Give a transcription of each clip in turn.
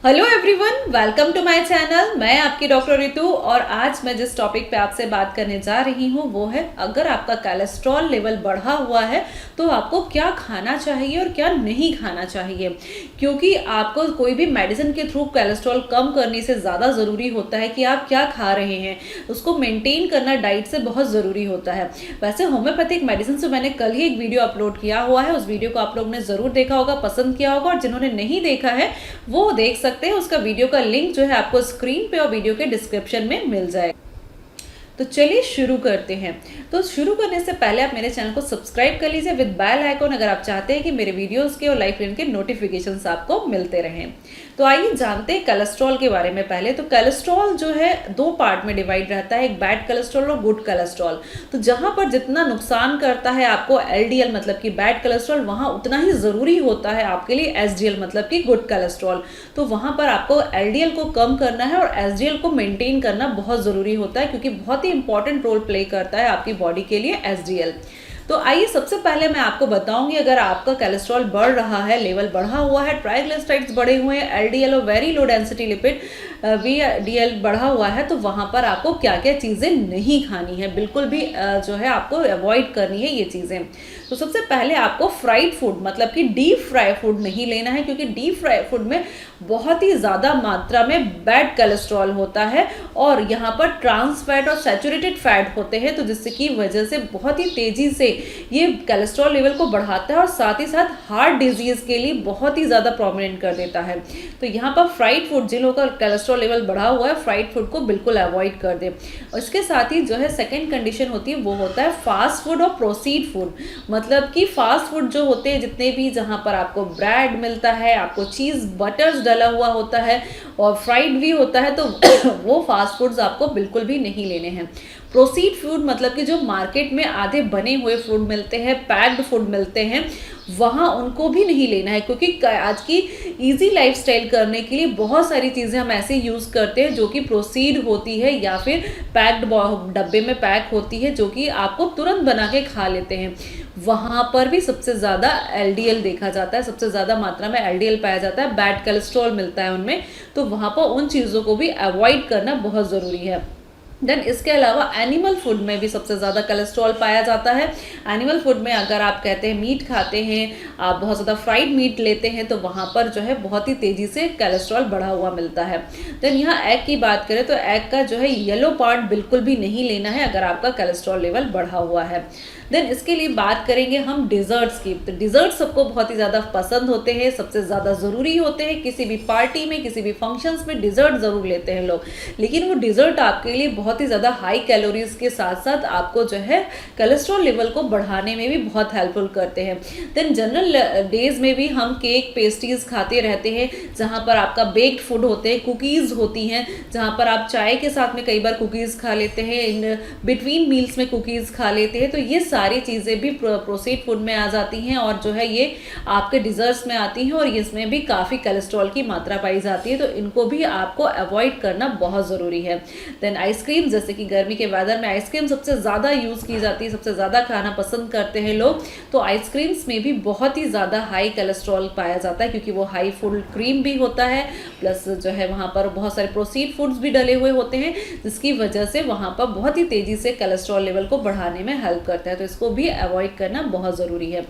Hello everyone, welcome to my channel. मैं आपकी doctor Ritu और आज मैं जिस टॉपिक पे आपसे बात करने जा रही हूँ वो है अगर आपका कोलेस्ट्रॉल लेवल बढ़ा हुआ है तो आपको क्या खाना चाहिए और क्या नहीं खाना चाहिए। क्योंकि आपको कोई भी मेडिसिन के थ्रू कोलेस्ट्रॉल कम करने से ज़्यादा ज़रूरी होता है कि आप क्या खा रहे हैं, उसको मेंटेन करना डाइट से बहुत ज़रूरी होता है। वैसे होम्योपैथिक मेडिसिन से मैंने कल ही एक वीडियो अपलोड किया हुआ है, उस वीडियो को आप लोग ने ज़रूर देखा होगा, पसंद किया होगा, और जिन्होंने नहीं देखा है वो देख सकते हैं। उसका वीडियो का लिंक जो है आपको स्क्रीन पे और वीडियो के डिस्क्रिप्शन में मिल जाएगा। तो चलिए शुरू करते हैं। तो शुरू करने से पहले आप मेरे चैनल को सब्सक्राइब कर लीजिए विद बेल आइकॉन, अगर आप चाहते हैं कि मेरे वीडियोस के और लाइफ ट्रेन के नोटिफिकेशंस आपको मिलते रहें। तो आइए जानते हैं कोलेस्ट्रॉल के बारे में। पहले तो कोलेस्ट्रॉल जो है दो पार्ट में डिवाइड रहता है, एक बैड कोलेस्ट्रॉल और गुड कोलेस्ट्रॉल। तो जहां पर जितना नुकसान करता है आपको एलडीएल मतलब कि बैड कोलेस्ट्रॉल, वहां उतना ही जरूरी होता है आपके लिए एसडीएल मतलब कि गुड कोलेस्ट्रॉल। तो वहां पर आपको एलडीएल को कम करना है और एसडीएल को मेंटेन करना बहुत जरूरी होता है, क्योंकि बहुत ही इंपॉर्टेंट रोल प्ले करता है आपकी बॉडी के लिए एसडीएल। तो आइए सबसे पहले मैं आपको बताऊंगी, अगर आपका कोलेस्ट्रॉल बढ़ रहा है, लेवल बढ़ा हुआ है, ट्राइग्लिसराइड्स बढ़े हुए हैं, एलडीएल और very low density lipid VDL बढ़ा हुआ है, तो वहां पर आपको क्या क्या चीजें नहीं खानी है, बिल्कुल भी जो है आपको अवॉइड करनी है ये चीजें। तो सबसे पहले आपको फ्राइड फूड मतलब कि डीप फ्राई फूड नहीं लेना है, क्योंकि डीप फ्राई फूड में बहुत ही ज़्यादा मात्रा में बैड कोलेस्ट्रॉल होता है और यहाँ पर ट्रांस फैट और सैचुरेटेड फैट होते हैं, तो जिसकी वजह से बहुत ही तेज़ी से ये कोलेस्ट्रॉल लेवल को बढ़ाता है और साथ ही साथ हार्ट डिजीज़ के लिए बहुत ही ज़्यादा प्रोमिनेंट कर देता है। तो यहाँ पर फ्राइड फूड, जिन लोगों का कोलेस्ट्रॉल लेवल बढ़ा हुआ है, फ्राइड फूड को बिल्कुल अवॉइड कर दे। और इसके साथ ही जो है सेकेंड कंडीशन होती है वो होता है फास्ट फूड और प्रोसीड फूड। मतलब कि फास्ट फूड जो होते हैं जितने भी, जहाँ पर आपको ब्रेड मिलता है, आपको चीज़ बटर्स डला हुआ होता है और फ्राइड भी होता है, तो वो फास्ट फूड्स आपको बिल्कुल भी नहीं लेने हैं। प्रोसीड फूड मतलब कि जो मार्केट में आधे बने हुए फूड मिलते हैं, पैक्ड फूड मिलते हैं, वहाँ उनको भी नहीं लेना है, क्योंकि आज की इजी लाइफस्टाइल करने के लिए बहुत सारी चीज़ें हम ऐसे यूज़ करते हैं जो कि प्रोसीड होती है या फिर पैक्ड डब्बे में पैक होती है, जो कि आपको तुरंत बना के खा लेते हैं। वहाँ पर भी सबसे ज़्यादा एलडीएल देखा जाता है, सबसे ज़्यादा मात्रा में एलडीएल पाया जाता है, बैड कोलेस्ट्रॉल मिलता है उनमें। तो वहाँ पर उन चीज़ों को भी अवॉइड करना बहुत ज़रूरी है। देन इसके अलावा एनिमल फूड में भी सबसे ज़्यादा कोलेस्ट्रॉल पाया जाता है। एनिमल फूड में अगर आप कहते हैं मीट खाते हैं, आप बहुत ज़्यादा फ्राइड मीट लेते हैं, तो वहाँ पर जो है बहुत ही तेज़ी से कोलेस्ट्रॉल बढ़ा हुआ मिलता है। देन यहाँ एग की बात करें तो एग का जो है येलो पार्ट बिल्कुल भी नहीं लेना है अगर आपका कोलेस्ट्रॉल लेवल बढ़ा हुआ है। देन इसके लिए बात करेंगे हम डिज़र्ट्स की। तो डिज़र्ट सबको बहुत ही ज़्यादा पसंद होते हैं, सबसे ज़्यादा ज़रूरी होते हैं। किसी भी पार्टी में, किसी भी फंक्शंस में डिज़र्ट ज़रूर लेते हैं लोग, लेकिन वो डिज़र्ट आपके लिए बहुत ही ज़्यादा हाई कैलोरीज के साथ साथ आपको जो है कोलेस्ट्रॉल लेवल को बढ़ाने में भी बहुत हेल्पफुल करते हैं। देन जनरल डेज में भी हम केक पेस्ट्रीज खाते रहते हैं, जहाँ पर आपका बेक्ड फूड होते हैं, कुकीज़ होती हैं, जहाँ पर आप चाय के साथ में कई बार कुकीज़ खा लेते हैं, इन बिटवीन मील्स में कुकीज़ खा लेते हैं। तो ये सारी चीज़ें भी प्रोसेस्ड फूड में आ जाती हैं और जो है ये आपके डिजर्ट्स में आती हैं और इसमें भी काफ़ी कोलेस्ट्रॉल की मात्रा पाई जाती है, तो इनको भी आपको अवॉइड करना बहुत ज़रूरी है। देन आइसक्रीम, जैसे कि गर्मी के वेदर में आइसक्रीम सबसे ज़्यादा यूज़ की जाती है, सबसे ज़्यादा खाना पसंद करते हैं लोग, तो आइसक्रीम्स में भी बहुत ही ज़्यादा हाई कोलेस्ट्रॉल पाया जाता है, क्योंकि वो हाई फुल क्रीम भी होता है, प्लस जो है वहाँ पर बहुत सारे प्रोसीड फूड्स भी डले हुए होते हैं, जिसकी वजह से वहाँ पर बहुत ही तेज़ी से कोलेस्ट्रॉल लेवल को बढ़ाने में हेल्प करता है। तो इसको भी अवॉइड करना बहुत ज़रूरी है।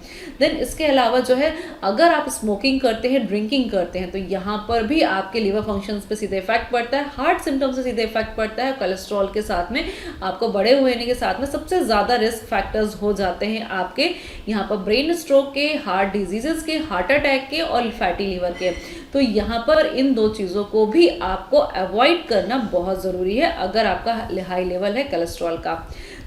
देन इसके अलावा जो है अगर आप स्मोकिंग करते हैं, ड्रिंकिंग करते हैं, तो यहाँ पर भी आपके लिवर फंक्शंस पे सीधे इफेक्ट पड़ता है, हार्ट सिम्टम्स से सीधे इफेक्ट पड़ता है। कोलेस्ट्रॉल के साथ में आपको बड़े होने के साथ में सबसे ज़्यादा रिस्क फैक्टर्स हो जाते हैं आपके यहाँ पर ब्रेन स्ट्रोक के, हार्ट डिजीजेस के, हार्ट अटैक के और फैटी लीवर के। तो यहाँ पर इन दो चीज़ों को भी आपको अवॉइड करना बहुत ज़रूरी है अगर आपका हाई लेवल है कोलेस्ट्रॉल का।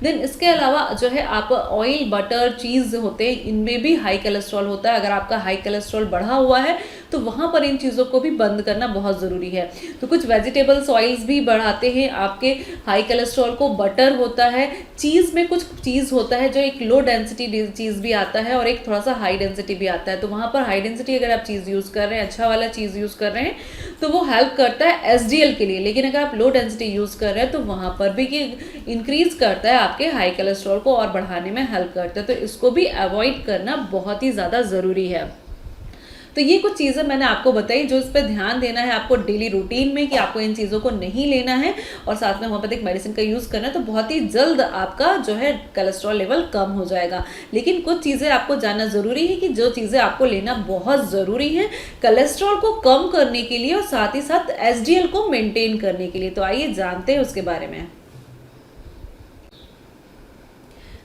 देन इसके अलावा जो है आप ऑयल, बटर, चीज़ होते हैं, इनमें भी हाई कोलेस्ट्रॉल होता है। अगर आपका हाई कोलेस्ट्रॉल बढ़ा हुआ है तो वहाँ पर इन चीज़ों को भी बंद करना बहुत ज़रूरी है। तो कुछ वेजिटेबल्स ऑयल्स भी बढ़ाते हैं आपके हाई कोलेस्ट्रॉल को। बटर होता है, चीज़ में कुछ चीज़ होता है जो एक लो डेंसिटी चीज़ भी आता है और एक थोड़ा सा हाई डेंसिटी भी आता है। तो वहाँ पर हाई डेंसिटी अगर आप चीज़ यूज़ कर रहे हैं, अच्छा वाला चीज़ यूज़ कर रहे हैं, तो वो हेल्प करता है एसडीएल के लिए। लेकिन अगर आप लो डेंसिटी यूज़ कर रहे हैं तो वहाँ पर भी ये इंक्रीज करता है आपके हाई कोलेस्ट्रॉल को और बढ़ाने में हेल्प करता है। तो इसको भी अवॉइड करना बहुत ही ज़्यादा ज़रूरी है। तो ये कुछ चीज़ें मैंने आपको बताई जो इस पर ध्यान देना है आपको डेली रूटीन में, कि आपको इन चीज़ों को नहीं लेना है और साथ में होम्योपैथिक मेडिसिन का यूज़ करना है, तो बहुत ही जल्द आपका जो है कोलेस्ट्रॉल लेवल कम हो जाएगा। लेकिन कुछ चीज़ें आपको जानना ज़रूरी है कि जो चीज़ें आपको लेना बहुत ज़रूरी है कोलेस्ट्रॉल को कम करने के लिए और साथ ही साथ एसडीएल को मेंटेन करने के लिए। तो आइए जानते हैं उसके बारे में।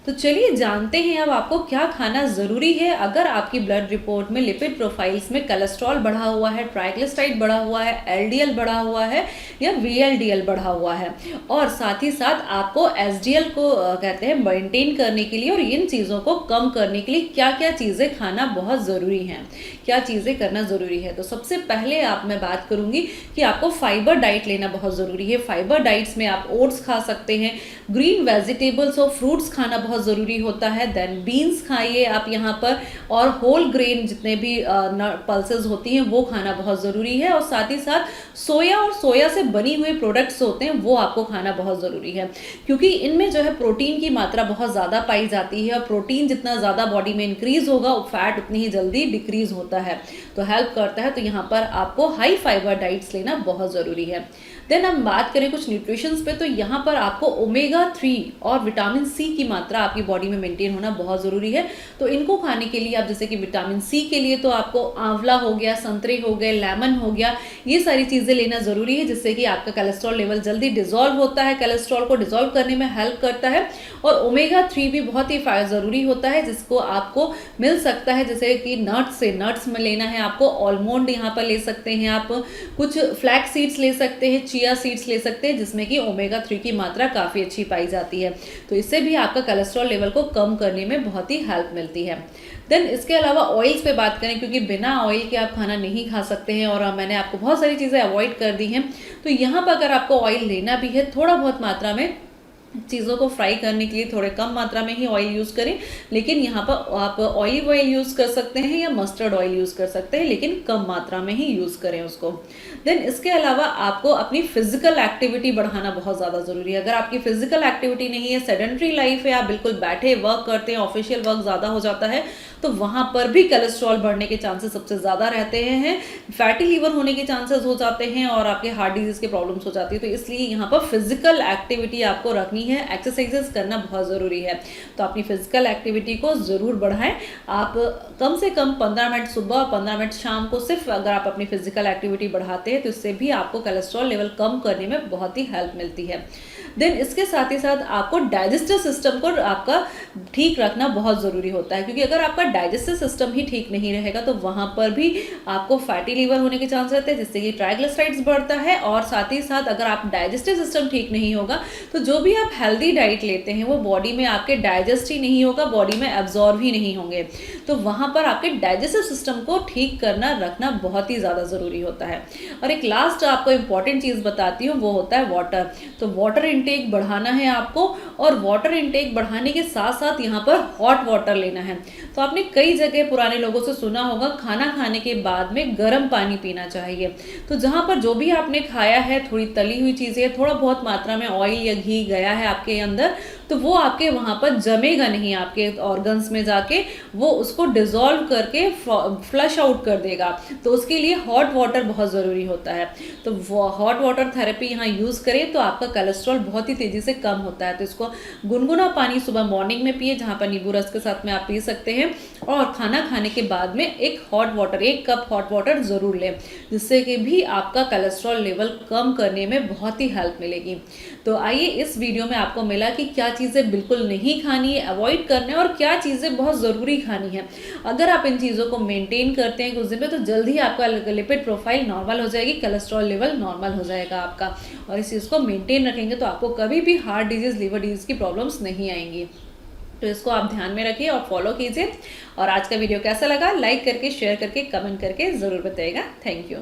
तो चलिए जानते हैं अब आपको क्या खाना ज़रूरी है अगर आपकी ब्लड रिपोर्ट में लिपिड प्रोफाइल्स में कोलेस्ट्रॉल बढ़ा हुआ है, ट्राइग्लिसराइड बढ़ा हुआ है, एलडीएल बढ़ा हुआ है या वीएलडीएल बढ़ा हुआ है, और साथ ही साथ आपको एसडीएल को कहते हैं मेंटेन करने के लिए और इन चीज़ों को कम करने के लिए क्या क्या चीज़ें खाना बहुत ज़रूरी है, क्या चीज़ें करना ज़रूरी है। तो सबसे पहले मैं बात करूँगी कि आपको फाइबर डाइट लेना बहुत ज़रूरी है। फाइबर डाइट्स में आप ओट्स खा सकते हैं, ग्रीन वेजिटेबल्स और फ्रूट्स खाना बहुत ज़रूरी होता है। देन बीन्स खाइए आप यहाँ पर, और होल ग्रेन जितने भी पल्सेस होती हैं वो खाना बहुत ज़रूरी है, और साथ ही साथ सोया और सोया से बनी हुई प्रोडक्ट्स होते हैं वो आपको खाना बहुत ज़रूरी है, क्योंकि इनमें जो है प्रोटीन की मात्रा बहुत ज़्यादा पाई जाती है, और प्रोटीन जितना ज़्यादा बॉडी में इंक्रीज होगा फैट उतनी ही जल्दी डिक्रीज होता है, तो हेल्प करता है। तो यहाँ पर आपको हाई फाइबर डाइट्स लेना बहुत ज़रूरी है। देन हम बात करें कुछ न्यूट्रिशंस पे, तो यहाँ पर आपको ओमेगा 3 और विटामिन सी की मात्रा आपकी बॉडी में मेंटेन होना बहुत ज़रूरी है। तो इनको खाने के लिए आप जैसे कि विटामिन सी के लिए तो आपको आंवला हो गया, संतरे हो गए, लेमन हो गया, ये सारी चीज़ें लेना ज़रूरी है, जिससे कि आपका कोलेस्ट्रॉल लेवल जल्दी डिजॉल्व होता है, कोलेस्ट्रॉल को डिजॉल्व करने में हेल्प करता है। और ओमेगा 3 भी बहुत ही ज़रूरी होता है, जिसको आपको मिल सकता है जैसे कि नट्स में लेना है आपको। आलमंड यहाँ पर ले सकते हैं आप, कुछ फ्लैक्स सीड्स ले सकते हैं, चिया सीड्स ले सकते हैं, जिसमें कि ओमेगा 3 की मात्रा काफ़ी अच्छी पाई जाती है। तो इससे भी आपका कोलेस्ट्रॉल लेवल को कम करने में बहुत ही हेल्प मिलती है। देन इसके अलावा ऑयल्स पे बात करें, क्योंकि बिना ऑयल के आप खाना नहीं खा सकते हैं, और मैंने आपको बहुत सारी चीज़ें अवॉइड कर दी हैं। तो यहाँ पर अगर आपको ऑयल लेना भी है, थोड़ा बहुत मात्रा में चीज़ों को फ्राई करने के लिए थोड़े कम मात्रा में ही ऑयल यूज़ करें, लेकिन यहाँ पर आप ऑलिव ऑयल यूज़ कर सकते हैं या मस्टर्ड ऑयल यूज़ कर सकते हैं, लेकिन कम मात्रा में ही यूज़ करें उसको। देन इसके अलावा आपको अपनी फिजिकल एक्टिविटी बढ़ाना बहुत ज़्यादा ज़रूरी है। अगर आपकी फिजिकल एक्टिविटी नहीं है, सेडेंट्री लाइफ है, आप बिल्कुल बैठे वर्क करते हैं, ऑफिशियल वर्क ज़्यादा हो जाता है, तो वहाँ पर भी कोलेस्ट्रॉल बढ़ने के चांसेस सबसे ज़्यादा रहते हैं, फैटी लीवर होने के चांसेस हो जाते हैं, और आपके हार्ट डिजीज़ के प्रॉब्लम्स हो जाती है। तो इसलिए यहाँ पर फिजिकल एक्टिविटी आपको रखनी है, एक्सरसाइजेस करना बहुत ज़रूरी है। तो अपनी फिजिकल एक्टिविटी को ज़रूर बढ़ाएं। आप कम से कम 15 मिनट सुबह, 15 मिनट शाम को, सिर्फ अगर आप अपनी फिजिकल एक्टिविटी बढ़ाते हैं तो इससे भी आपको कोलेस्ट्रॉल लेवल कम करने में बहुत ही हेल्प मिलती है। देन इसके साथ ही साथ आपको डाइजेस्टिव सिस्टम को आपका ठीक रखना बहुत ज़रूरी होता है, क्योंकि अगर आपका डाइजेस्टिव सिस्टम ही ठीक नहीं रहेगा तो वहाँ पर भी आपको फैटी लीवर होने के चांस रहते हैं, जिससे कि ट्राइग्लिसराइड्स बढ़ता है। और साथ ही साथ अगर आप डाइजेस्टिव सिस्टम ठीक नहीं होगा तो जो भी आप हेल्दी डाइट लेते हैं वो बॉडी में आपके डाइजेस्ट ही नहीं होगा, बॉडी में एब्जॉर्ब ही नहीं होंगे। तो वहाँ पर आपके डाइजेस्टिव सिस्टम को ठीक करना रखना बहुत ही ज़्यादा ज़रूरी होता है। और एक लास्ट आपको इंपॉर्टेंट चीज़ बताती हूँ, वो होता है वाटर। तो वाटर इंटेक बढ़ाना है आपको, और वाटर इंटेक बढ़ाने के साथ साथ यहाँ पर हॉट वाटर लेना है। तो आपने कई जगह पुराने लोगों से सुना होगा खाना खाने के बाद में गर्म पानी पीना चाहिए। तो जहाँ पर जो भी आपने खाया है, थोड़ी तली हुई चीज़ें, थोड़ा बहुत मात्रा में ऑयल या घी गया है आपके अंदर, तो वो आपके वहाँ पर जमेगा नहीं, आपके ऑर्गन्स में जाके वो उसको डिजॉल्व करके फ्लश आउट कर देगा। तो उसके लिए हॉट वाटर बहुत ज़रूरी होता है। तो हॉट वाटर थेरेपी यहाँ यूज़ करें तो आपका कोलेस्ट्रॉल बहुत ही तेज़ी से कम होता है। तो इसको गुनगुना पानी सुबह मॉर्निंग में पिए, जहाँ पर नींबू रस के साथ में आप पी सकते हैं, और खाना खाने के बाद में एक कप हॉट वाटर ज़रूर लें, जिससे कि भी आपका कोलेस्ट्रॉल लेवल कम करने में बहुत ही हेल्प मिलेगी। तो आइए इस वीडियो में आपको मिला कि क्या चीज़ें बिल्कुल नहीं खानी है, अवॉइड करना है, और क्या चीज़ें बहुत ज़रूरी खानी है। अगर आप इन चीज़ों को मेंटेन करते हैं कुछ दिन में, तो जल्द ही आपका लिपिड प्रोफाइल नॉर्मल हो जाएगी, कोलेस्ट्रॉल लेवल नॉर्मल हो जाएगा आपका। और इस चीज़ को मेंटेन रखेंगे तो आपको कभी भी हार्ट डिजीज़, लिवर डिजीज़ की प्रॉब्लम्स नहीं आएंगी। तो इसको आप ध्यान में रखिए और फॉलो कीजिए। और आज का वीडियो कैसा लगा, लाइक करके, शेयर करके, कमेंट करके ज़रूर बताइएगा। Thank you.